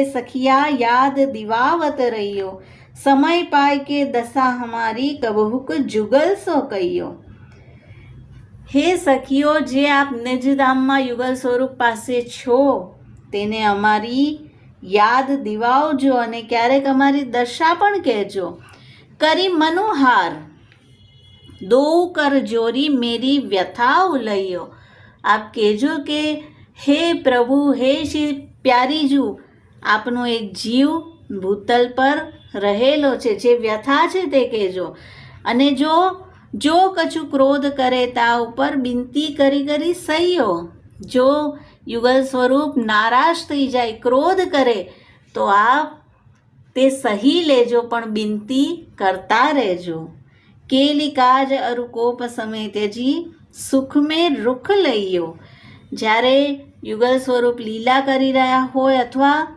सखिया याद दिवावत रहियो, समय पाय के दशा हमारी कबहुक जुगल सो कहियो। હે સખીઓ, જે આપ નિજધામમાં યુગલ સ્વરૂપ પાસે છો તેને અમારી યાદ દિવાવજો અને ક્યારેક અમારી દશા પણ કહેજો। કરી મનોહાર દો કર જોરી મેરી વ્યથા ઉલૈયો। આપ કહેજો કે હે પ્રભુ, હે શ્રી પ્યારીજુ, આપનો એક જીવ ભૂતલ પર રહેલો છે, જે વ્યથા છે તે કહેજો। અને જો કछु ક્રોધ કરે તા ઉપર બિનતી કરી કરી સહ્યો। જો યુગલ સ્વરૂપ નારાજ થઈ જાય, ક્રોધ કરે તો આપ તે સહી લેજો, પણ બિનતી કરતા રહેજો। કેલી કાજ અરુ કોપ સમય તેજી સુખ મેં રૂખ લઈયો। જ્યારે યુગલ સ્વરૂપ લીલા કરી રહ્યા હોય અથવા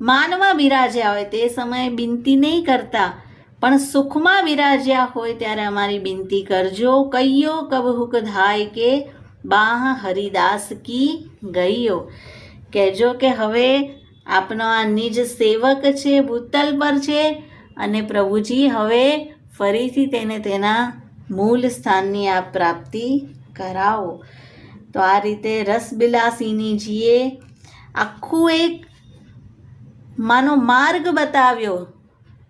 માનમાં બિરાજ્યા હોય તે સમયે બિનતી નહીં કરતા, પણ સુખમાં બિરાજ્યા હોય ત્યારે અમારી બિનતી કરજો। કહીયો કબહુક ધાય કે બાહ હરિદાસ કી ગઈયો। કહેજો કે હવે આપનો આ નિજ સેવક છે, ભૂતલ પર છે, અને પ્રભુજી હવે ફરીથી તેને તેના મૂળ સ્થાનની આપ પ્રાપ્તિ કરાવો। તો આ રીતે રસબિલાસિનીજીએ આખું એક માનો માર્ગ બતાવ્યો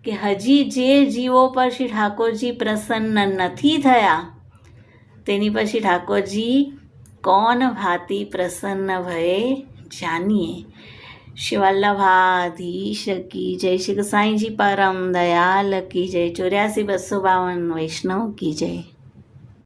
કે હજી જે જીવો પર શ્રી ઠાકોરજી પ્રસન્ન નથી થયા તેની પછી ઠાકોરજી કોણ ભાતી પ્રસન્ન ભયે જાનીએ। શ્રી વલ્લભાધીશ કી જય, શ્રી સાईंजी परम दयाल की जय, 84-252 वैष्णव की जय।